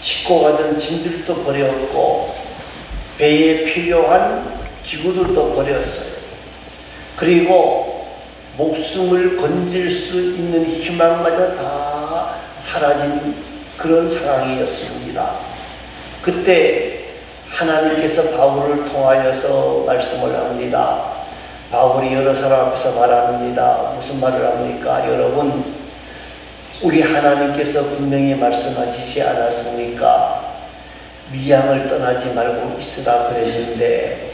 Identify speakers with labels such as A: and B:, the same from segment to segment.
A: 싣고 가던 짐들도 버렸고 배에 필요한 기구들도 버렸어요. 그리고 목숨을 건질 수 있는 희망마저 다 사라진 그런 상황이었습니다. 그때 하나님께서 바울을 통하여서 말씀을 합니다. 바울이 여러 사람 앞에서 말합니다. 무슨 말을 합니까? 여러분, 우리 하나님께서 분명히 말씀하시지 않았습니까? 미양을 떠나지 말고 있으라 그랬는데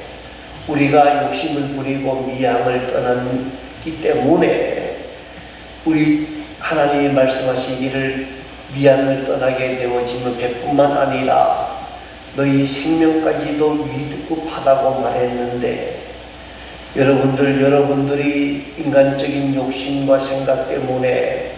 A: 우리가 욕심을 부리고 미양을 떠났기 때문에 우리 하나님이 말씀하시기를 미양을 떠나게 되어지면 배뿐만 아니라 너희 생명까지도 위급하다고 말했는데 여러분들이 인간적인 욕심과 생각 때문에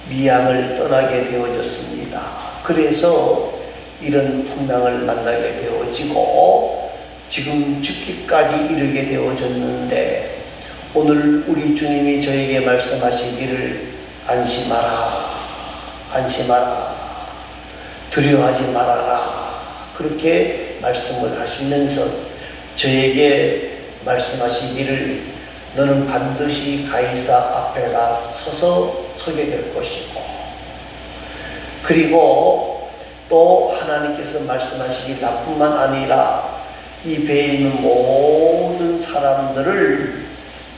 A: 미양을 떠나게 되어졌습니다. 그래서 이런 풍랑을 만나게 되어지고 지금 죽기까지 이르게 되어졌는데 오늘 우리 주님이 저에게 말씀하시기를 안심하라, 안심하라, 두려워하지 말아라 그렇게 말씀을 하시면서 저에게 말씀하시기를 너는 반드시 가이사 앞에 서서 서게 될 것이고 그리고 또 하나님께서 말씀하시기 나뿐만 아니라 이 배에 있는 모든 사람들을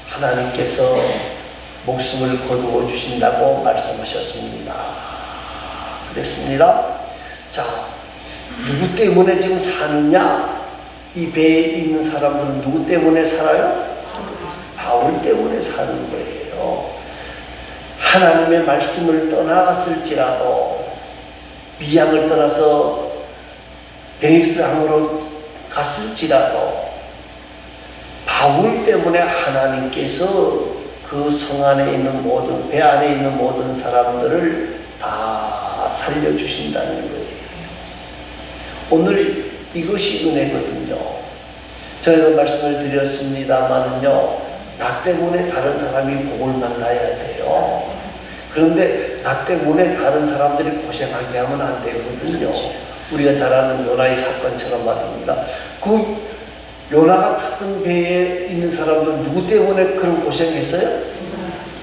A: 하나님께서 목숨을 거두어 주신다고 말씀하셨습니다. 그랬습니다. 자, 누구 때문에 지금 사느냐? 이 배에 있는 사람들은 누구 때문에 살아요? 바울 때문에 사는 거예요. 하나님의 말씀을 떠나갔을지라도 미양을 떠나서 베닉스항으로 갔을지라도 바울 때문에 하나님께서 그 성 안에 있는 모든 배 안에 있는 모든 사람들을 다 살려주신다는 거예요. 오늘 이것이 은혜거든요. 저희가 말씀을 드렸습니다마는요, 나 때문에 다른 사람이 복을 만나야 돼요. 그런데 나 때문에 다른 사람들이 고생하게 하면 안 되거든요. 우리가 잘 아는 요나의 사건처럼 말입니다. 그 요나가 탔던 배에 있는 사람들 누구 때문에 그런 고생했어요?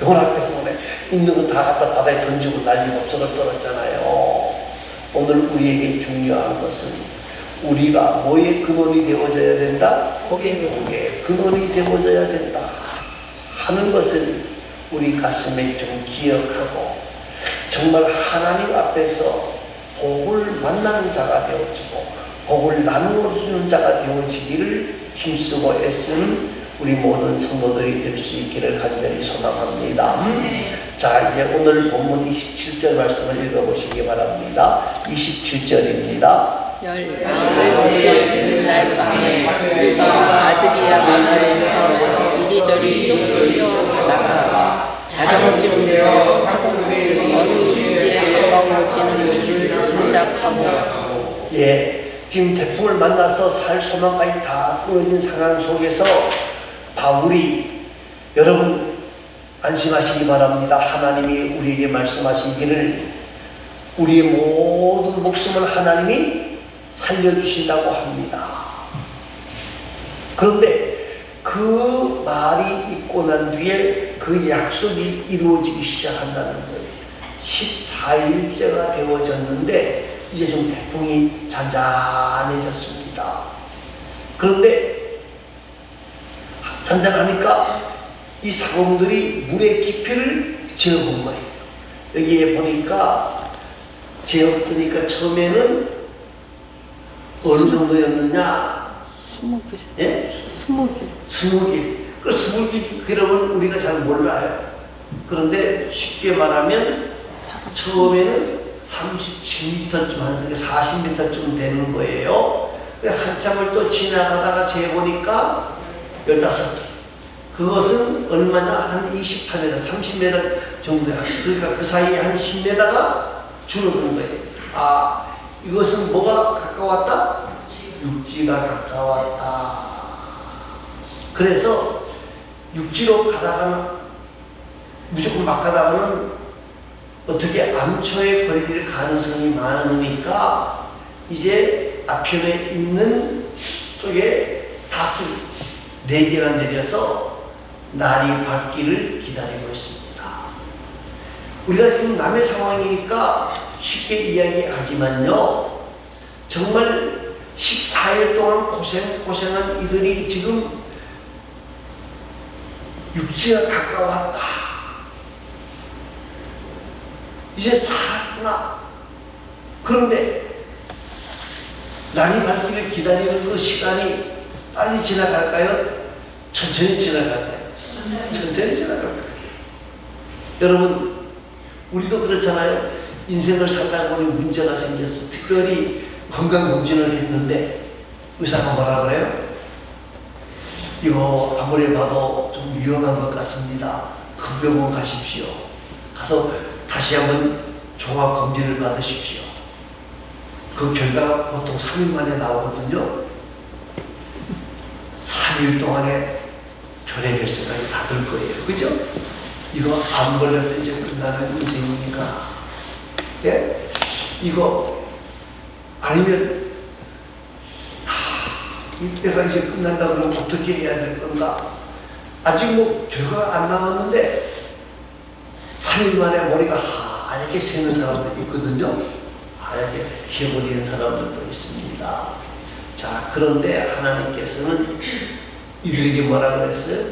A: 요나 때문에. 있는 거 다 갖다 바다에 던지고 난리가 없어서 떨었잖아요. 오늘 우리에게 중요한 것은 우리가 뭐의 근원이 되어져야 된다? 복의 근원이 되어져야 된다 하는 것을 우리 가슴에 좀 기억하고 정말 하나님 앞에서 복을 만나는 자가 되어지고 복을 나누어 주는 자가 되어지기를 힘쓰고 애쓰는 우리 모든 성도들이 될 수 있기를 간절히 소망합니다. 자, 이제 오늘 본문 27절 말씀을 읽어보시기 바랍니다. 27절입니다.
B: 열방째 되는 날 밤에 우리가 아드리아 바다에서 이리저리 쫓겨 가다가 자정쯤 사도들이 어느 일지에 가까워지는 줄을 짐작하고
A: 지금 태풍을 만나서 살 소망까지 다 끊어진 상황 속에서 바울이 여러분 안심하시기 바랍니다. 하나님이 우리에게 말씀하시기를 우리의 모든 목숨을 하나님이 살려주신다고 합니다. 그런데 그 말이 있고 난 뒤에 그 약속이 이루어지기 시작한다는 거예요. 14일째가 되어졌는데 이제 좀 태풍이 잔잔해졌습니다. 그런데 잔잔하니까 이 사공들이 물의 깊이를 재어본 거예요. 여기에 보니까 재어보니까 처음에는 어느 정도였느냐?
B: 20길.
A: 예?
B: 20길.
A: 20길. 그 20길 그러면 우리가 잘 몰라요. 그런데 쉽게 말하면 처음에는 37m쯤 하는데 40m쯤 되는 거예요. 한참을 또 지나가다가 재보니까 15길. 그것은 얼마나 한 28m, 30m 정도 돼요. 그러니까 그 사이에 한 10m가 줄어든 거예요. 아, 이것은 뭐가 가까웠다? 육지가 가까웠다. 그래서 육지로 가다가는 무조건 막 가다가는 어떻게 암초에 걸릴 가능성이 많으니까 이제 앞편에 있는 쪽에 닷을 4개나 내려서 날이 밝기를 기다리고 있습니다. 우리가 지금 남의 상황이니까 쉽게 이야기하지만요, 정말 14일 동안 고생한 이들이 지금 육지가 가까웠다. 이제 살았구나. 그런데 날이 밝기를 기다리는 그 시간이 빨리 지나갈까요? 천천히 지나갈까요? 천천히 지나갈 거예요. 여러분, 우리도 그렇잖아요. 인생을 살다 보니 문제가 생겼어. 특별히 건강검진을 했는데 의사가 뭐라 그래요? 이거 아무리 봐도 좀 위험한 것 같습니다. 큰 병원 가십시오. 가서 다시 한번 종합검진을 받으십시오. 그 결과가 보통 3일 만에 나오거든요. 3일 동안에 결핵일 생각이 다 들 거예요. 그죠? 이거 안 걸려서 이제 끝나는 인생이니까. 예? 이거 아니면 내가 이제 끝난다 그러면 어떻게 해야 될 건가? 아직 뭐 결과가 안 나왔는데 3일 만에 머리가 하얗게 새는 사람도 있거든요. 하얗게 휘어버리는 사람들도 있습니다. 자, 그런데 하나님께서는 이들에게 뭐라 그랬어요?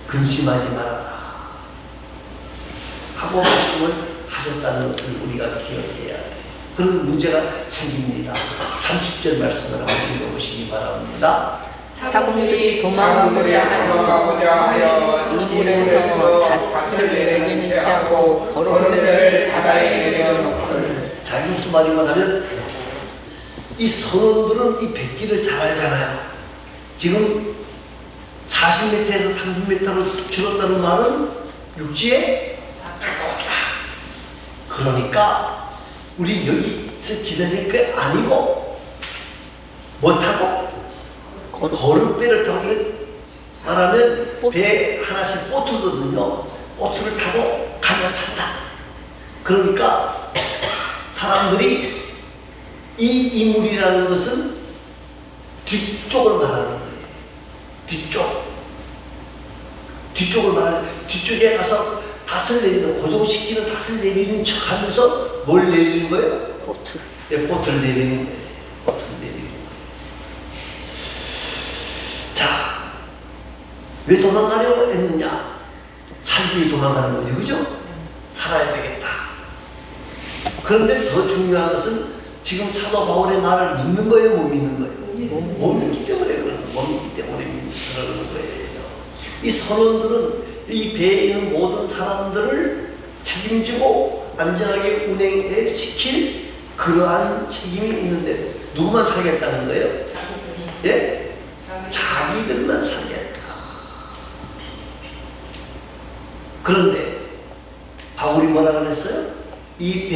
A: 근심하지 말아라 하고 말씀을 하셨다는 것을 우리가 기억해야 돼요. 그런 문제가 생깁니다. 30절 말씀을 한번 읽어보시기 바랍니다.
B: 사공들이 도망가고자 하여 이물에서 닻을 내리는 채하고 거름을 바다에 내려놓거늘.
A: 자, 이거 무슨 말이면 하면 이 선원들은 이 백기를 잘 알잖아요. 지금 40m에서 30m로 줄었다는 말은 육지에 가까웠다. 그러니까 우리 여기서 기다릴 게 아니고 뭐 타고? 거름배를 타고, 말하면 배 하나씩 보트거든요. 보트를 타고 가면 산다. 그러니까 사람들이 이 이물이라는 것은 뒤쪽을 말하는 거예요. 뒤쪽을 말하는, 뒤쪽에 가서 닷을 내리는, 고정시키는 닷을 내리는 척 하면서 뭘 내리는 거예요?
B: 보트.
A: 네, 보트를 내리는 거예요. 보트를 내리는 거예요. 자, 왜 도망가려고 했느냐? 살기 위해 도망가는 거죠. 그죠? 살아야 되겠다. 그런데 더 중요한 것은 지금 사도 바울의 말을 믿는 거예요? 못 믿는 거예요? 못 믿기 때문에 그러는 거예요. 못 믿기 때문에 그러는 거예요. 이 선원들은 이 배에 있는 모든 사람들을 책임지고 안전하게 운행해 시킬 그러한 책임이 있는데 누구만 살겠다는 거예요? 예? 자기들만 살겠다. 그런데 바울이 뭐라 그랬어요? 이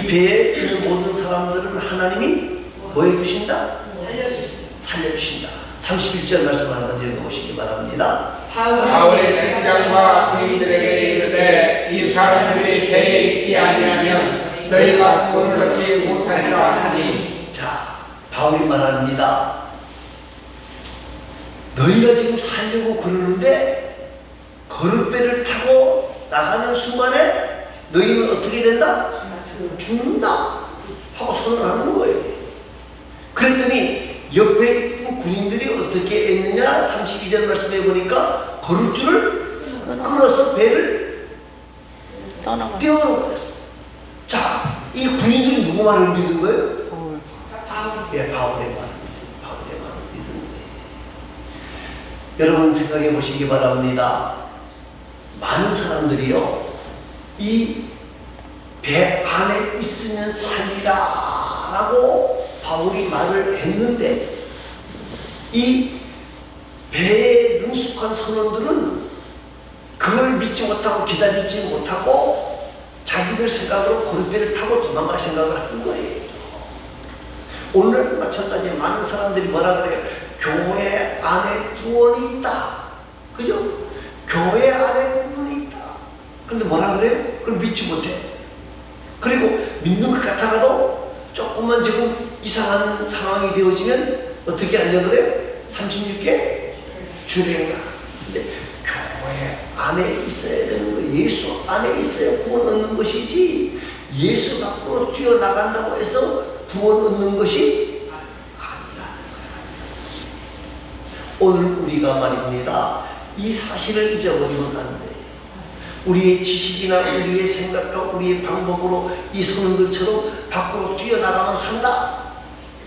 A: 배에 있는 모든 사람들을 하나님이 뭐 해주신다? 살려주신다. 31절 말씀 한번 읽어보시기 바랍니다.
C: 바울의 백장과 그인들에게 이르되 이 사람들이 배에 있지 아니하면 너희가 구원을 얻지 못하리라 하니.
A: 자, 바울이 말합니다. 너희가 지금 살려고 그러는데 거름배를 타고 나가는 순간에 너희는 어떻게 된다? 죽는다 하고 선언하는 거예요. 그랬더니 옆에 있는 군인들이 어떻게 했느냐? 32절 말씀해 보니까 거름줄을 끊어서 배를 띄워버렸어. 자, 이 군인들이 누구 말을 믿은 거예요? 예, 바울의 말을 믿은 거예요. 여러분 생각해 보시기 바랍니다. 많은 사람들이요, 이 배 안에 있으면 살리라 라고 바울이 말을 했는데 이 배에 능숙한 선원들은 그걸 믿지 못하고 기다리지 못하고 자기들 생각으로 거름배를 타고 도망갈 생각을 한 거예요. 오늘 마찬가지에 많은 사람들이 뭐라 그래요? 교회 안에 구원이 있다. 그죠? 교회 안에 구원이 있다. 근데 뭐라 그래요? 그걸 믿지 못해. 그리고 믿는 것 같아가도 조금만 지금 이상한 상황이 되어지면 어떻게 하려고 그래요? 36개 주례가. 근데 교회 안에 있어야 되는 거예요. 예수 안에 있어야 구원 얻는 것이지, 예수 밖으로 뛰어나간다고 해서 구원 얻는 것이 아니라. 오늘 우리가 말입니다, 이 사실을 잊어버리면 안 돼요. 우리의 지식이나 우리의 생각과 우리의 방법으로 이 선원들처럼 밖으로 뛰어나가면 산다?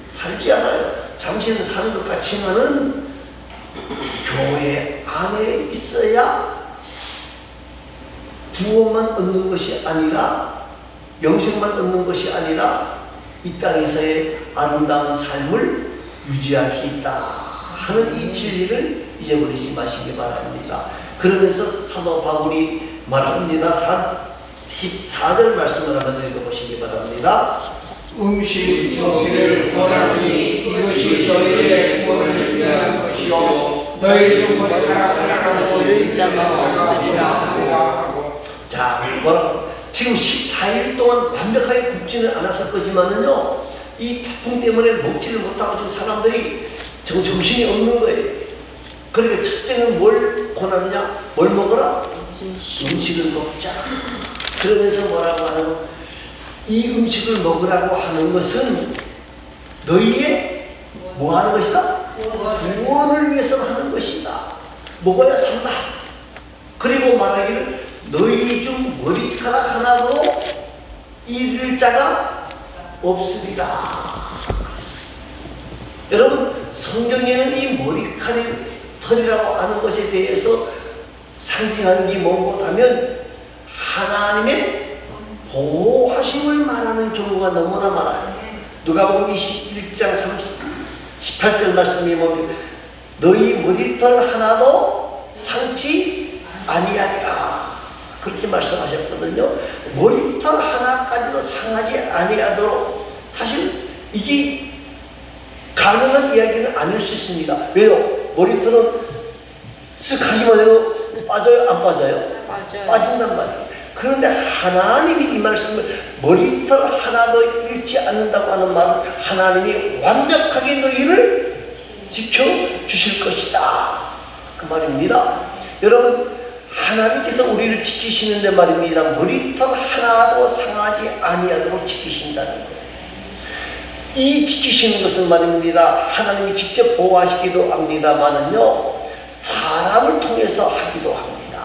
A: 살지 않아요. 잠시는 사는 것 같지만은 교회 안에 있어야 구원만 얻는 것이 아니라, 영생만 얻는 것이 아니라 이 땅에서의 아름다운 삶을 유지할 수 있다 하는 이 진리를 잊어버리지 마시기 바랍니다. 그러면서 사도 바울이 말합니다. 14절 말씀을 한번 읽어보시기 바랍니다.
C: 음식 주기를 원하노니 이것이 너희의 구원을 위한 것이요 너희 중 하나라는
B: 올 자가 없으리라.
A: 자, 지금 14일 동안 완벽하게 굽지는 않았을 거지만은요, 이 태풍 때문에 먹지를 못하고 지금 사람들이 정신이 없는 거예요. 그러니까 첫째는 뭘 권하느냐? 뭘 먹어라? 음식을 먹자. 그러면서 뭐라고 하는, 이 음식을 먹으라고 하는 것은 너희의 뭐 하는 것이다? 구원을 위해서 하는 것이다. 먹어야 산다. 그리고 말하기를 너희 중 머리카락 하나도 잃을 자가 없으리라. 여러분, 성경에는 이 머리털이라고 하는 것에 대해서 상징하는 게 뭔가 하면 하나님의 보호하심을 말하는 경우가 너무나 많아요. 누가복음 21장 18절 말씀이 보면 너희 머리털 하나도 상치 아니하리라 그렇게 말씀하셨거든요. 머리털 하나까지도 상하지 아니하도록, 사실 이게 가능한 이야기는 아닐 수 있습니다. 왜요? 머리털은 쓱 하기만 해도 빠져요? 안 빠져요?
B: 맞아요.
A: 빠진단 말이에요. 그런데 하나님이 이 말씀을 머리털 하나도 잃지 않는다고 하는 말은 하나님이 완벽하게 너희를 지켜주실 것이다 그 말입니다. 여러분, 하나님께서 우리를 지키시는데 말입니다, 머리털 하나도 상하지 아니하도록 지키신다는 거예요. 이 지키시는 것은 말입니다, 하나님이 직접 보호하시기도 합니다만은요, 사람을 통해서 하기도 합니다.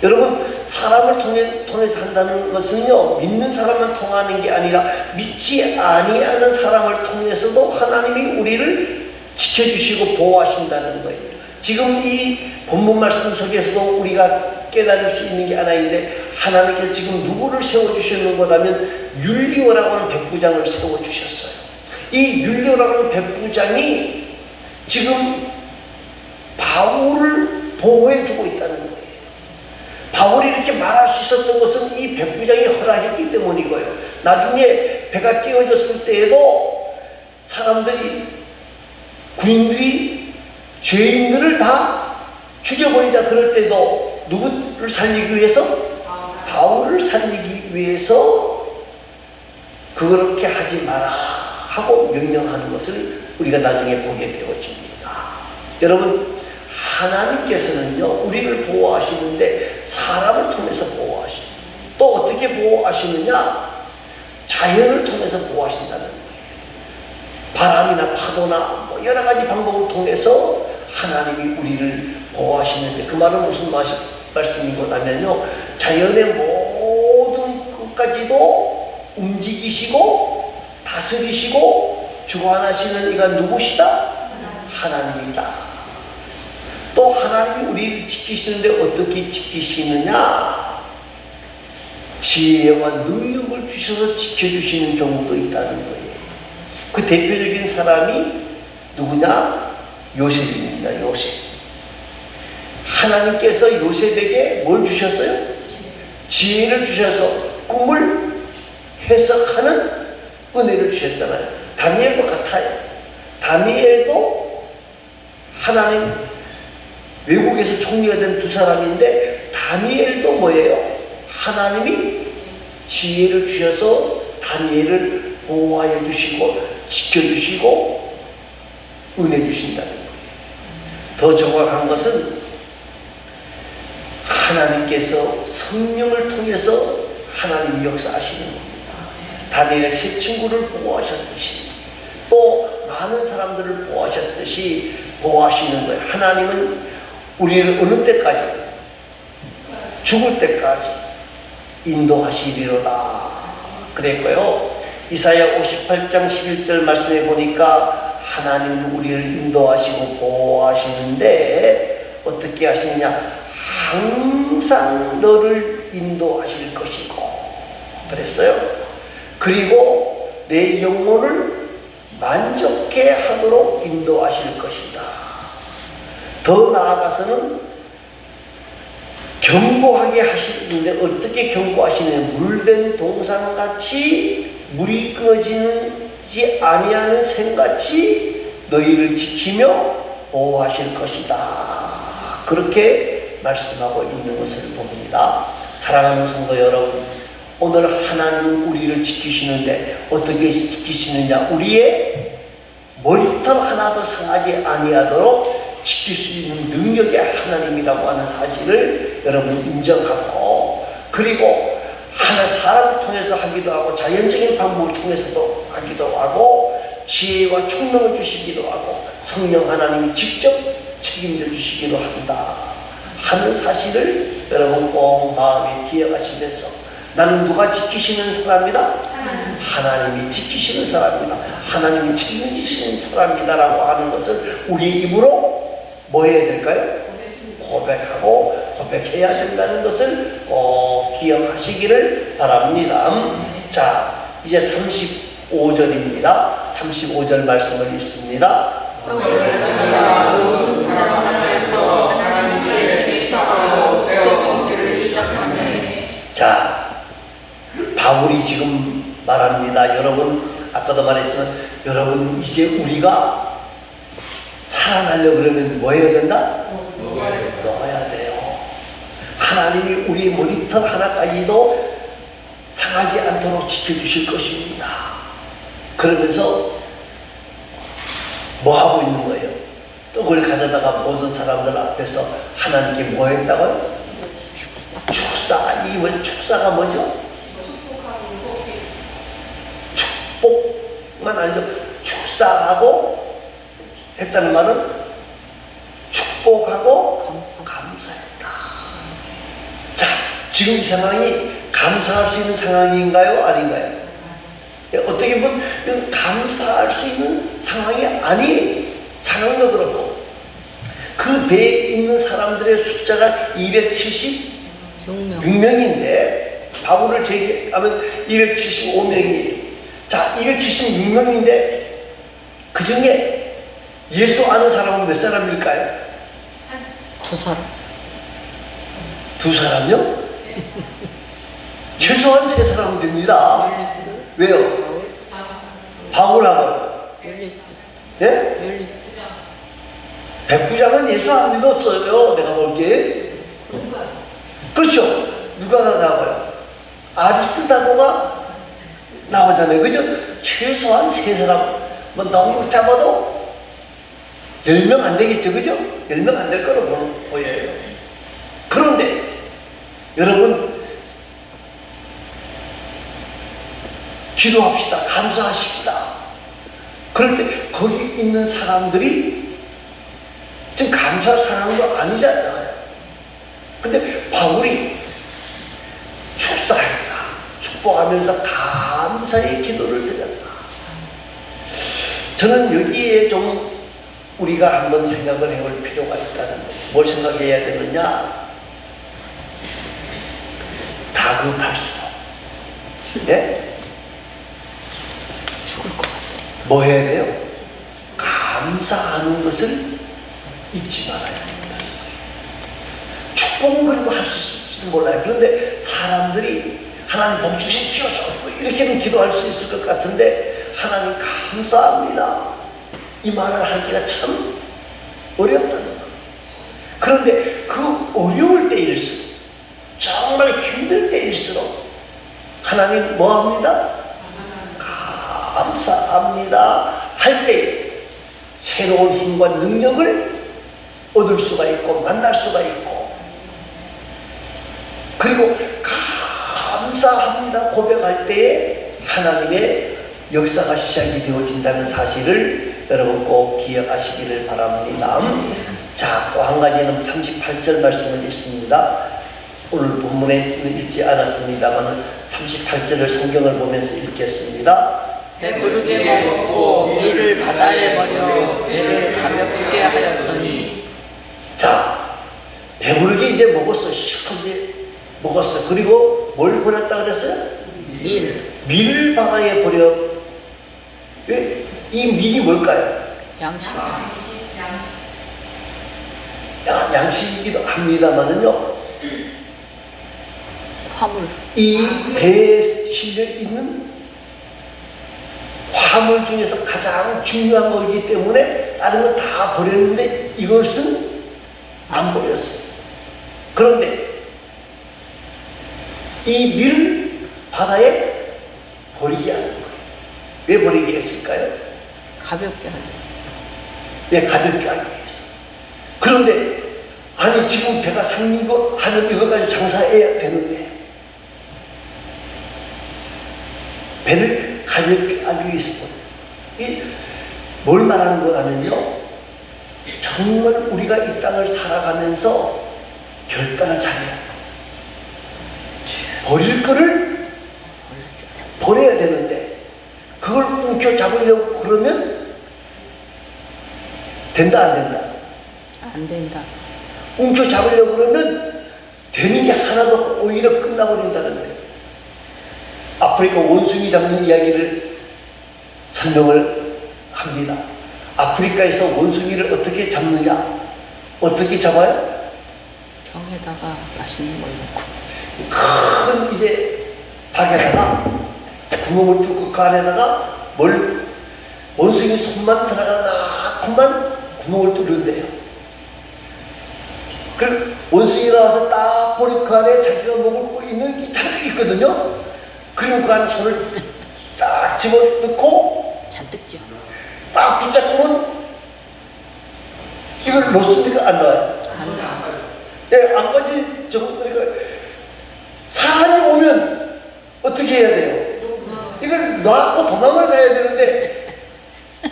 A: 여러분, 사람을 통해서 한다는 것은요, 믿는 사람만 통하는 게 아니라 믿지 아니하는 사람을 통해서도 하나님이 우리를 지켜주시고 보호하신다는 거예요. 지금 이 본문 말씀 속에서도 우리가 깨달을 수 있는 게 하나 있는데, 하나님께서 지금 누구를 세워주시는 거라면 율리오라고 하는 백부장을 세워주셨어요. 이 율리오라고 하는 백부장이 지금 바울을 보호해주고 있다는 거예요. 바울이 이렇게 말할 수 있었던 것은 이 백부장이 허락했기 때문이고요. 나중에 배가 깨어졌을 때에도 사람들이, 군인들이 죄인들을 다 죽여버리자 그럴 때도 누구를 살리기 위해서? 바울을 살리기 위해서 그렇게 하지 마라 하고 명령하는 것을 우리가 나중에 보게 되어집니다. 여러분, 하나님께서는요, 우리를 보호하시는데 사람을 통해서 보호하십니다. 또 어떻게 보호하시느냐? 자연을 통해서 보호하신다는 거예요. 바람이나 파도나 뭐 여러 가지 방법을 통해서 하나님이 우리를 보호하시는데, 그 말은 무슨 말씀이고 하면요, 자연의 모든 것까지도 움직이시고 다스리시고 주관하시는 이가 누구시다? 하나님이다. 또 하나님이 우리를 지키시는데 어떻게 지키시느냐? 지혜와 능력을 주셔서 지켜주시는 경우도 있다는 거예요. 그 대표적인 사람이 누구냐? 요셉입니다. 요셉. 하나님께서 요셉에게 뭘 주셨어요? 지혜를 주셔서 꿈을 해석하는 은혜를 주셨잖아요. 다니엘도 같아요. 다니엘도 하나님, 외국에서 총리가 된 두 사람인데, 다니엘도 뭐예요? 하나님이 지혜를 주셔서 다니엘을 보호하여 주시고 지켜주시고 은혜 주신다는 거예요. 더 정확한 것은 하나님께서 성령을 통해서 하나님이 역사하시는 겁니다. 다니엘의 세 친구를 보호하셨듯이 또 많은 사람들을 보호하셨듯이 보호하시는 거예요. 하나님은 우리를 어느 때까지? 죽을 때까지 인도하시리로다 그랬고요. 이사야 58장 11절 말씀에 보니까 하나님은 우리를 인도하시고 보호하시는데 어떻게 하시느냐? 항상 너를 인도하실 것이고 그랬어요. 그리고 내 영혼을 만족해 하도록 인도하실 것이다. 더 나아가서는 견고하게 하시는데 어떻게 견고하시느냐? 물된 동산같이 물이 끊어지지 아니하는 샘같이 너희를 지키며 보호하실 것이다. 그렇게 말씀하고 있는 것을 봅니다. 사랑하는 성도 여러분, 오늘 하나님은 우리를 지키시는데 어떻게 지키시느냐? 우리의 머리털 하나도 상하지 아니하도록 지킬 수 있는 능력의 하나님이라고 하는 사실을 여러분 인정하고, 그리고 하나 사람을 통해서 하기도 하고 자연적인 방법을 통해서도 하기도 하고 지혜와 총명을 주시기도 하고 성령 하나님이 직접 책임져 주시기도 한다 하는 사실을 여러분 꼭 마음에 기억하시면서, 나는 누가 지키시는 사람이다? 하나님이 지키시는 사람이다. 하나님이 책임지시는 사람이다라고 하는 것을 우리 입으로 뭐 해야 될까요? 고백하고 고백해야 된다는 것을 기억하시기를 바랍니다. 자, 이제 35절입니다. 35절 말씀을 읽습니다. 자, 바울이 지금 말합니다. 여러분, 아까도 말했지만 여러분 이제 우리가 살아나려고 그러면 뭐 해야 된다? 먹어야 돼요. 하나님이 우리 머리털 하나까지도 상하지 않도록 지켜주실 것입니다. 그러면서 뭐 하고 있는 거예요? 떡을 가져다가 모든 사람들 앞에서 하나님께 뭐 했다고요? 축사. 이 축사가 뭐죠? 축복만 아니죠. 축사하고 했다는 말은 축복하고 감사했다. 자, 지금 이 상황이 감사할 수 있는 상황인가요? 아닌가요? 어떻게 보면 감사할 수 있는 상황이 아닌 상황도 그렇고, 그 배에 있는 사람들의 숫자가 276명인데 바울을 제기하면 275명이에요. 자, 276명인데 그 중에 예수 아는 사람은 몇 사람일까요?
B: 두 사람.
A: 두 사람요? 최소한 세 사람은 됩니다. 왜요? 바울하고 예? 백부장은 예수 안 믿었어요. 내가 볼게. 그렇죠? 누가 나와요? 아리스다고가 나오잖아요. 그죠? 최소한 세 사람, 뭐 너무 잡아도 10명 안 되겠죠. 그죠? 10명 안 될 거로 보여요. 그런데 여러분 기도합시다. 감사하십시다. 그럴 때 거기 있는 사람들이 지금 감사할 사람도 아니잖아요. 근데 바울이 축사했다. 축복하면서 감사의 기도를 드렸다. 저는 여기에 좀 우리가 한번 생각을 해볼 필요가 있다는 거예요. 뭘 생각해야 되느냐? 다급할수록 예?
B: 죽을 것 같아.
A: 뭐 해야 돼요? 감사하는 것을 잊지 말아야 된다. 축복은 그래도 할 수 있을지도 몰라요. 그런데 사람들이 하나님 복 주십시오 이렇게는 기도할 수 있을 것 같은데, 하나님 감사합니다 이 말을 하기가 참 어렵다는 거예요. 그런데 그 어려울 때일수록, 정말 힘들 때일수록 하나님 뭐 합니다? 감사합니다 할 때 새로운 힘과 능력을 얻을 수가 있고 만날 수가 있고, 그리고 감사합니다 고백할 때에 하나님의 역사가 시작이 되어진다는 사실을 여러분 꼭 기억하시기를 바랍니다. 자, 또 한 가지는 38절 말씀을 읽습니다. 오늘 본문에는 읽지 않았습니다만 38절을 성경을 보면서 읽겠습니다.
B: 배부르게 먹고 이를 바다에 버려 배를 가볍게 하였더니.
A: 자, 배부르게 이제 먹었어. 시원하게 먹었어. 그리고 뭘 버렸다 그랬어요? 밀을 바다에 버려. 왜? 이 밀이 뭘까요?
B: 양식.
A: 양식이기도 합니다만은요,
B: 화물.
A: 이 배에 실려 있는 화물 중에서 가장 중요한 거이기 때문에 다른 건 다 버렸는데 이것은 안 버렸어요. 그런데 이 밀을 바다에 버리게 하는 거예요. 왜 버리게 했을까요?
B: 가볍게 하려.
A: 왜 가볍게 하기 위해서. 그런데 아니 지금 배가 상이고 하면 이거까지 장사해야 되는데 배를 가볍게 하기 위해서 뭘 말하는 거냐면요, 정말 우리가 이 땅을 살아가면서 결단을 잘해야 돼요. 버릴 거를 버려야 되는데 그걸 움켜 잡으려고 그러면 된다 안 된다?
B: 안 된다.
A: 움켜 잡으려고 그러면 되는 게 하나도 없고 오히려 끝나버린다는 거예요. 아프리카 원숭이 잡는 이야기를 설명을 합니다. 아프리카에서 원숭이를 어떻게 잡느냐? 어떻게 잡아요?
B: 병에다가 맛있는 걸 넣고.
A: 큰 이제 박에다가 구멍을 뚫고 그 안에다가 원숭이 손만 들어가나그만 구멍을 뚫는데요. 그 원숭이가 와서 딱 보니 그 안에 자기가 먹을 거 있는 게 잔뜩 있거든요. 그리고 그 안에 손을 쫙 집어넣고
B: 잔뜩 죠.
A: 딱 붙잡으면 이걸 놓습니까? 안 놔요?
B: 안 나.
A: 예, 안 빠지 정도니까 사람이 오면 어떻게 해야 돼요? 이걸 놔고 도망을 가야 되는데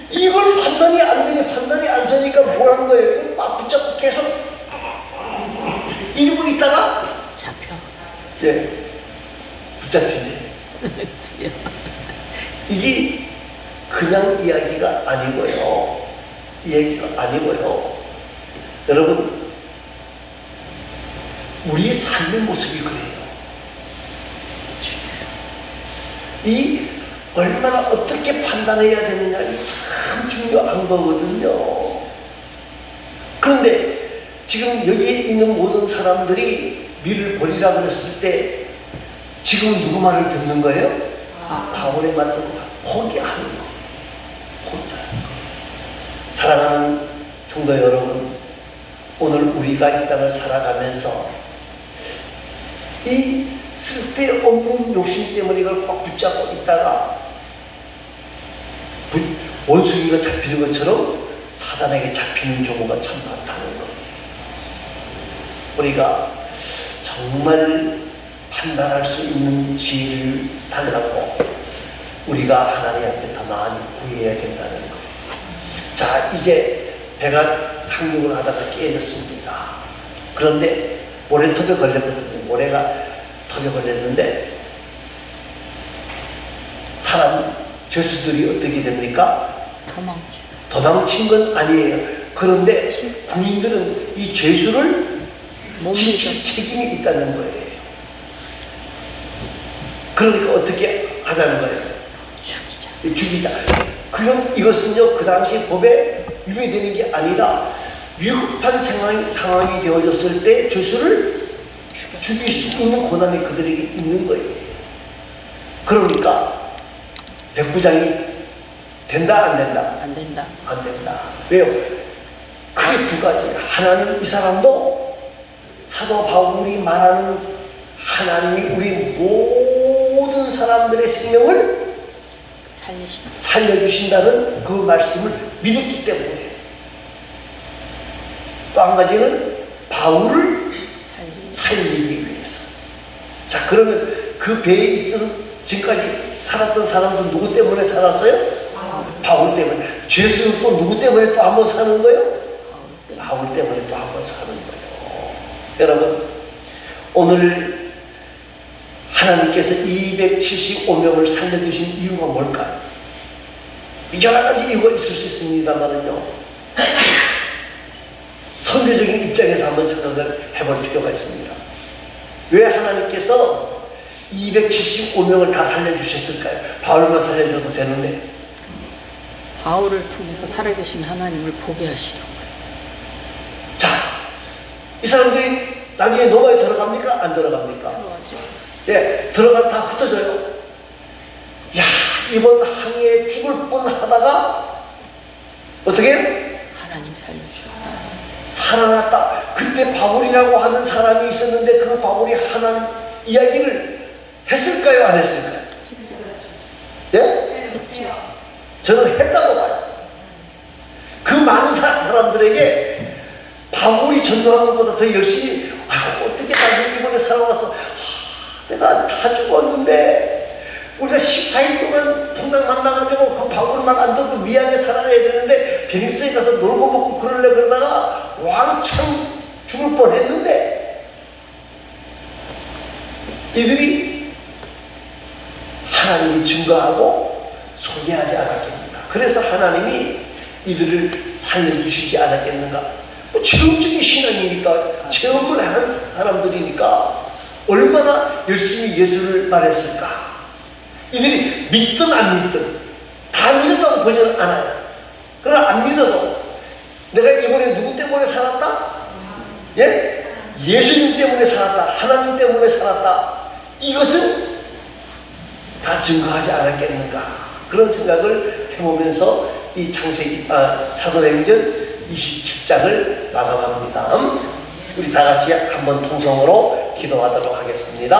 A: 이걸 판단이 안 되니 판단이 안 서니까 뭘 하는 거예요? 막 붙잡고 계속 이러고 있다가
B: 잡혀.
A: 예, 붙잡히네. 이게 그냥 이야기가 아니고요. 이야기가 아니고요. 여러분, 우리의 삶의 모습이 그래요. 이 얼마나 어떻게 판단해야 되느냐, 이 참 중요한 거거든요. 그런데 지금 여기에 있는 모든 사람들이 밀을 버리라 그랬을 때 지금 누구 말을 듣는 거예요? 바울의 말을 듣고 포기하는 거예요. 포기하는 거예요. 사랑하는 성도 여러분, 오늘 우리가 이 땅을 살아가면서 이 쓸데없는 욕심 때문에 이걸 꽉 붙잡고 있다가 원숭이가 잡히는 것처럼 사단에게 잡히는 경우가 참 많다는 거예요. 우리가 정말 판단할 수 있는 지혜를 달라고 우리가 하나님 앞에 더 많이 구해야 된다는 거예요. 자, 이제 배가 상륙을 하다가 깨졌습니다. 그런데 모래톱에 걸렸거든요. 모래가 톱에 걸렸는데 사람 죄수들이 어떻게 됩니까? 도망친 건 아니에요. 그런데 군인들은 이 죄수를 지킬 책임이 있다는 거예요. 그러니까 어떻게 하자는 거예요? 죽이자. 그럼 이것은요, 그 당시 법에 위배되는 게 아니라 위급한 상황이 되어졌을 때 죄수를 죽일 수 있는 권한이 그들에게 있는 거예요. 그러니까 백부장이 된다 안 된다?
B: 안 된다.
A: 안 된다. 왜요? 크게 두 가지. 하나는 이 사람도 사도 바울이 말하는 하나님이 우리 모든 죽은 사람들의 생명을
B: 살리신다.
A: 살려주신다는 그 말씀을 믿었기 때문에. 또 한 가지는 바울을 살리기 위해서. 자, 그러면 그 배에 있던 지금까지 살았던 사람도 누구 때문에 살았어요? 바울 때문에. 죄수는 또 누구 때문에 또 한 번 사는 거예요? 바울 때문에 또 한 번 사는 거예요. 여러분, 오늘 하나님께서 275명을 살려주신 이유가 뭘까요? 여러 가지 이유가 있을 수 있습니다만은요, 선교적인 입장에서 한번 생각을 해볼 필요가 있습니다. 왜 하나님께서 275명을 다 살려주셨을까요? 바울만 살려줘도 되는데.
B: 바울을 통해서 살아계신 하나님을 보게 하시려고.
A: 자, 이 사람들이 나중에 노마에 들어갑니까? 안 들어갑니까?
B: 들어가죠.
A: 예, 들어가서 다 흩어져요. 야, 이번 항해에 죽을 뻔 하다가 어떻게?
B: 하나님 살려주셨다.
A: 살아났다. 그때 바울이라고 하는 사람이 있었는데 그 바울이 하나님 이야기를 했을까요? 안 했을까요? 예?
B: 했죠.
A: 저는 했다고 봐요. 그 많은 사람들에게 바울이 전도한 것보다 더 열심히, 어떻게 나는 이번에 살아왔어. 내가 다 죽었는데 우리가 14일 동안 풍랑 만나가지고 그 바울을 막 안 듣고 미안해 살아야 되는데 베니스에 가서 놀고 먹고 그럴래 그러다가 왕창 죽을 뻔했는데 이들이 하나님을 증거하고 소개하지 않았겠는가. 그래서 하나님이 이들을 살려주시지 않았겠는가. 뭐 체험적인 신앙이니까, 체험을 한 사람들이니까 얼마나 열심히 예수를 말했을까. 이들이 믿든 안 믿든 다 믿었다고 보지는 않아요. 그러나 안 믿어도 내가 이번에 누구 때문에 살았다? 예? 예수님 때문에 살았다. 하나님 때문에 살았다. 이것은 다 증거하지 않았겠는가. 그런 생각을 해보면서 이 창세기, 사도행전 27장을 마감합니다. 우리 다 같이 한번 통성으로 기도하도록 하겠습니다.